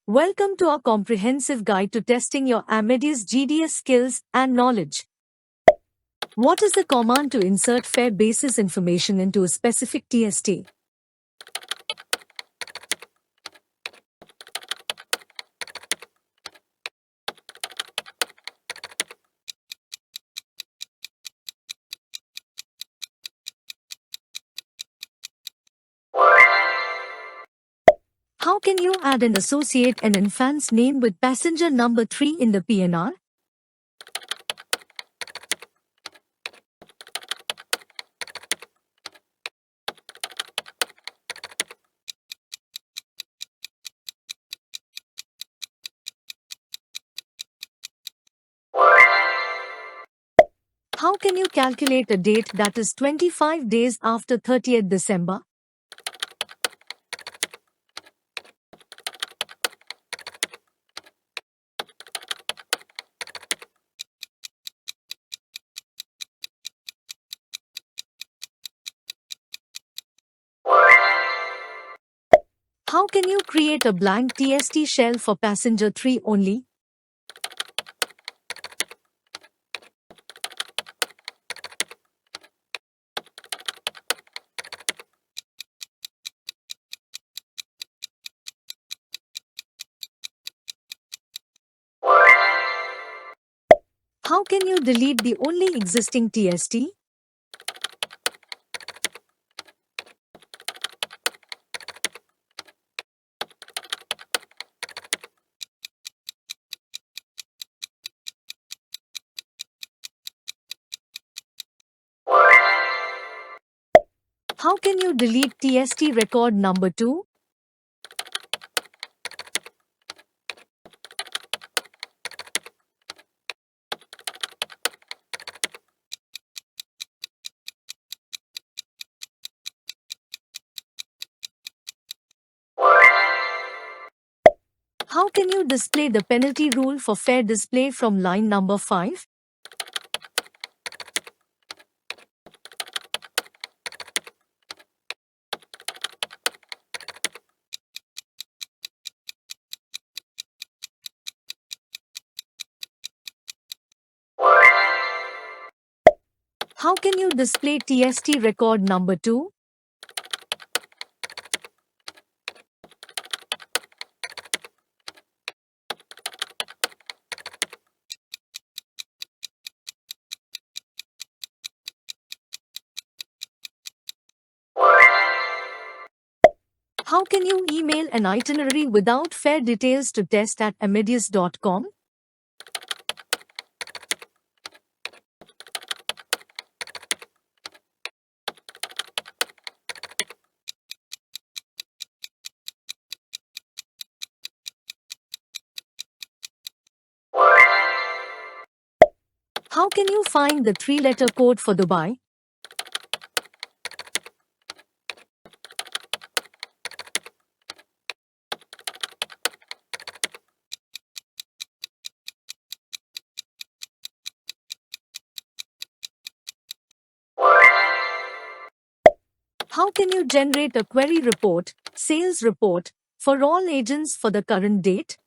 Welcome to our comprehensive guide to testing your Amadeus GDS skills and knowledge. What is the command to insert fare basis information into a specific TST? How can you add and associate an infant's name with passenger number 3 in the PNR? How can you calculate a date that is 25 days after 30th December? How can you create a blank TST shell for passenger 3 only? How can you delete the only existing TST? How can you delete TST record number 2? How can you display the penalty rule for fare display from line number 5? How can you display TST record number 2? How can you email an itinerary without fare details to test at amadeus.com? How can you find the 3-letter code for Dubai? How can you generate a query report, sales report, for all agents for the current date?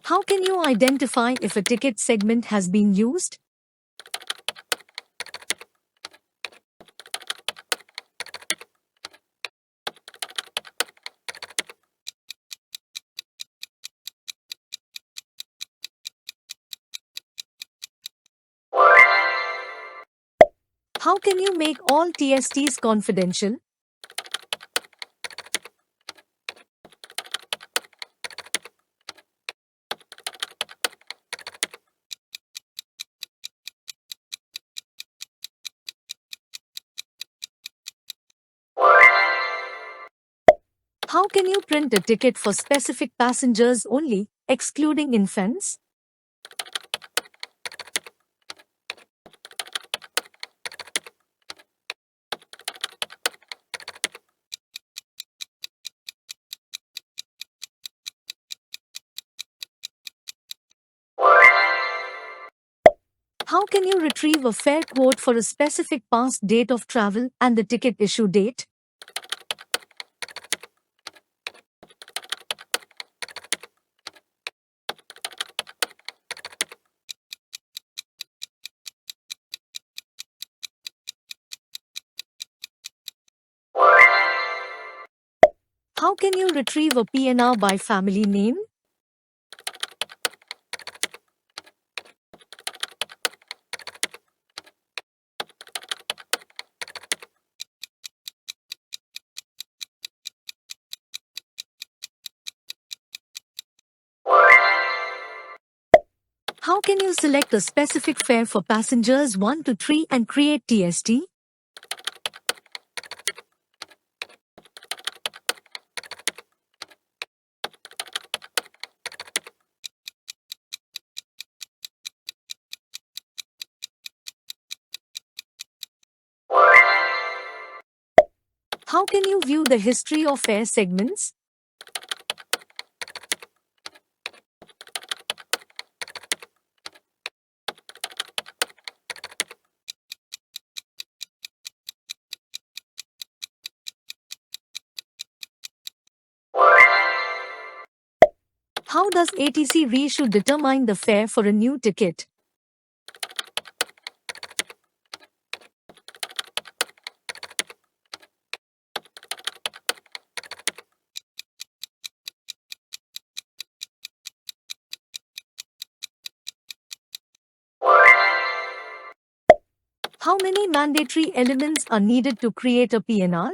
How can you identify if a ticket segment has been used? How can you make all TSTs confidential? How can you print a ticket for specific passengers only, excluding infants? How can you retrieve a fare quote for a specific past date of travel and the ticket issue date? How can you retrieve a PNR by family name? How can you select a specific fare for passengers 1 to 3 and create TST? How can you view the history of fare segments? How does ATC Reissue determine the fare for a new ticket? How many mandatory elements are needed to create a PNR?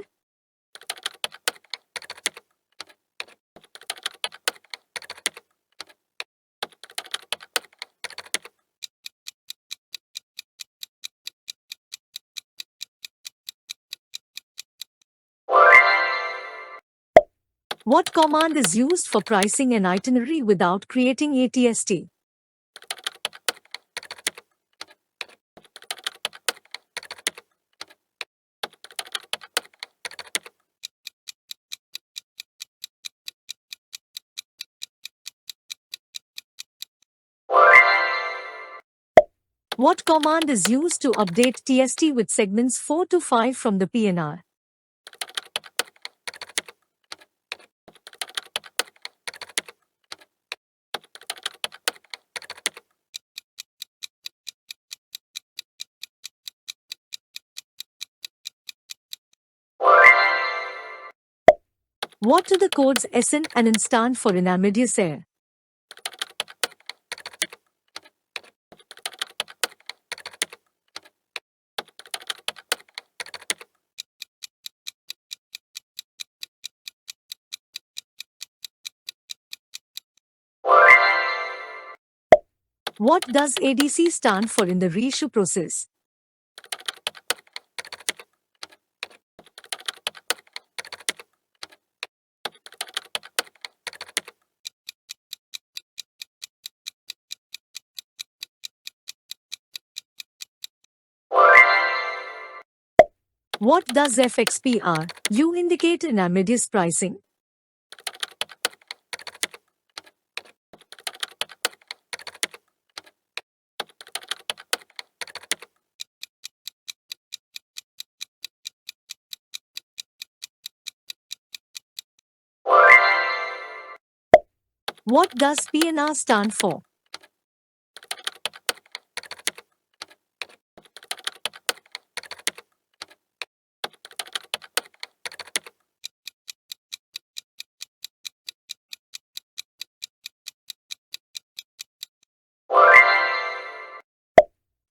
What command is used for pricing an itinerary without creating ATST? What command is used to update TST with segments 4 to 5 from the PNR? What do the codes SN and IN stand for in Amadeus Air? What does ADC stand for in the reissue process? What does FXPR U indicate in Amadeus pricing? What does PNR stand for?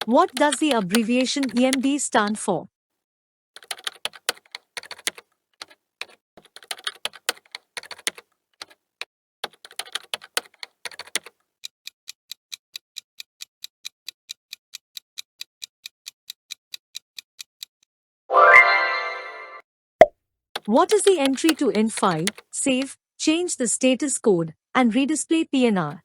What does the abbreviation EMD stand for? What is the entry to N5, save, change the status code, and redisplay PNR?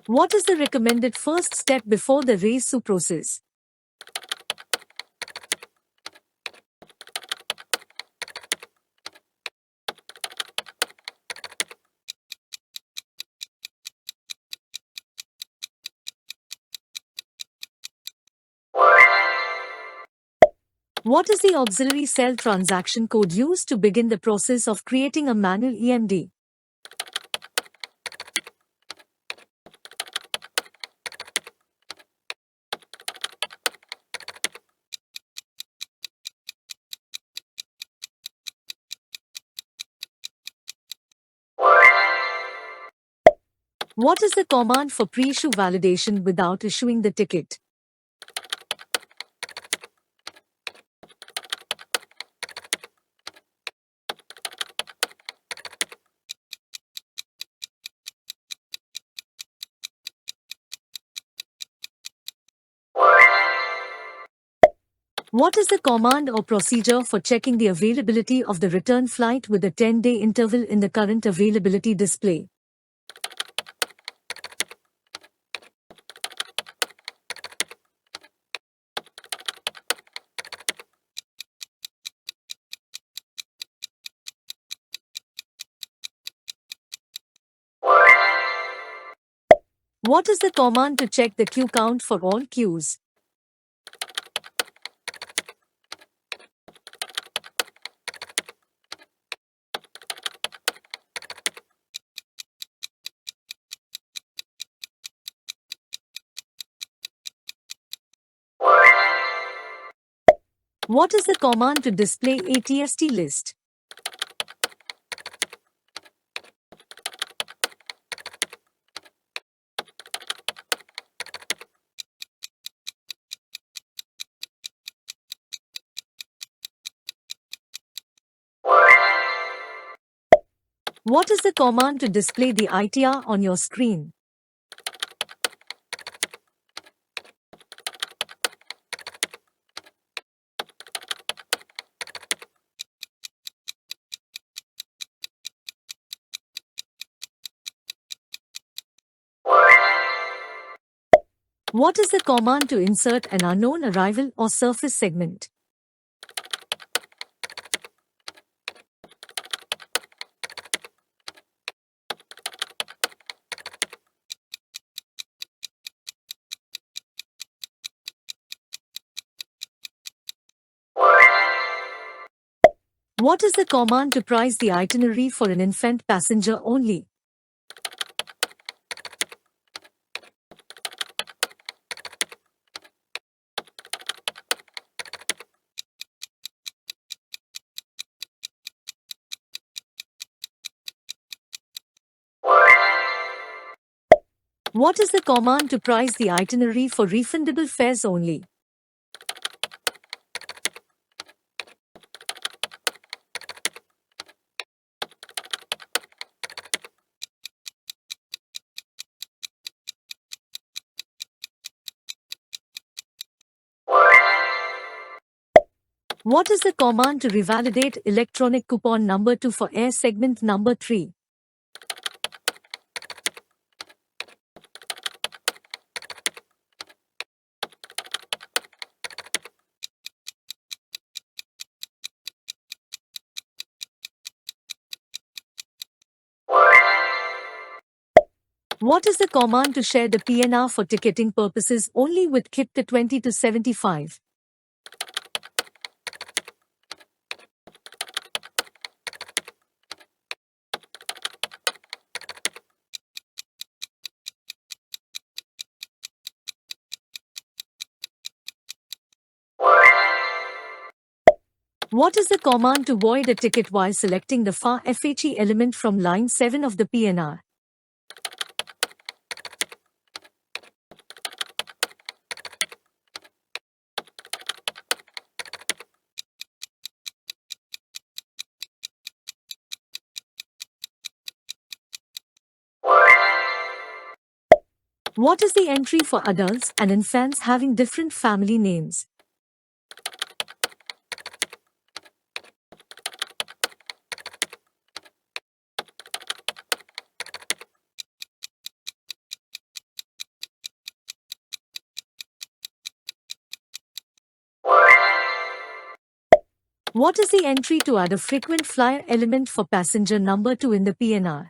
What is the recommended first step before the Reissue process? What is the auxiliary cell transaction code used to begin the process of creating a manual EMD? What is the command for pre-issue validation without issuing the ticket? What is the command or procedure for checking the availability of the return flight with a 10-day interval in the current availability display? What is the command to check the queue count for all queues? What is the command to display ATST list? What is the command to display the ITR on your screen? What is the command to insert an unknown arrival or surface segment? What is the command to price the itinerary for an infant passenger only? What is the command to price the itinerary for refundable fares only? What is the command to revalidate electronic coupon number 2 for air segment number 3? What is the command to share the PNR for ticketing purposes only with KIP to 20 to 75? What is the command to void a ticket while selecting the FAR FHE element from line 7 of the PNR? What is the entry for adults and infants having different family names? What is the entry to add a frequent flyer element for passenger number 2 in the PNR?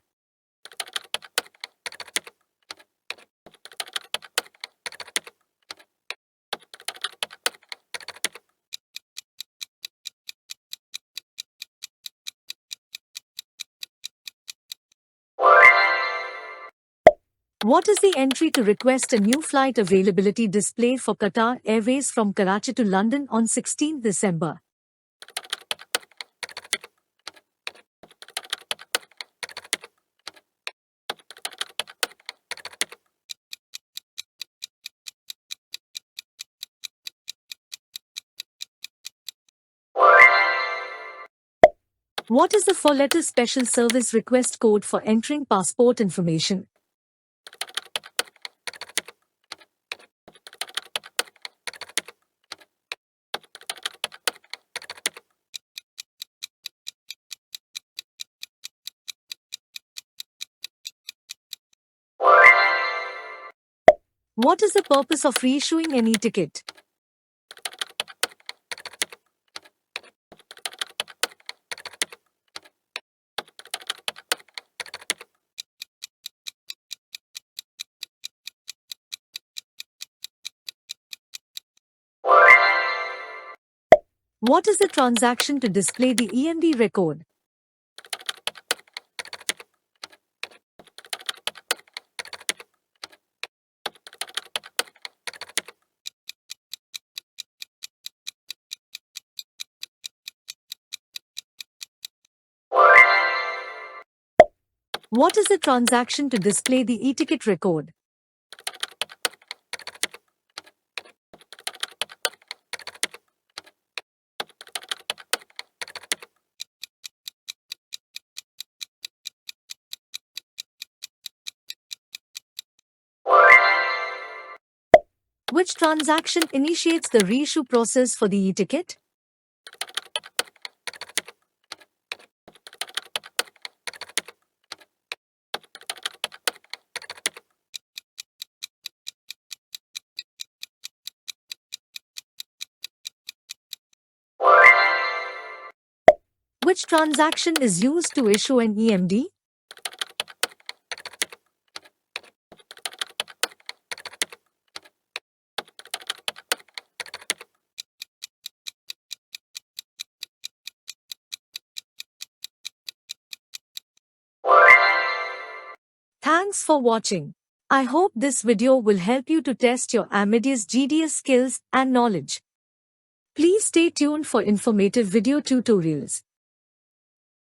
What is the entry to request a new flight availability display for Qatar Airways from Karachi to London on 16 December? What is the four-letter special service request code for entering passport information? What is the purpose of reissuing an e-ticket? What is the transaction to display the EMD record? What is the transaction to display the e-ticket record? Which transaction initiates the reissue process for the e-ticket? Which transaction is used to issue an EMD? Thanks for watching. I hope this video will help you to test your Amadeus GDS skills and knowledge. Please stay tuned for informative video tutorials.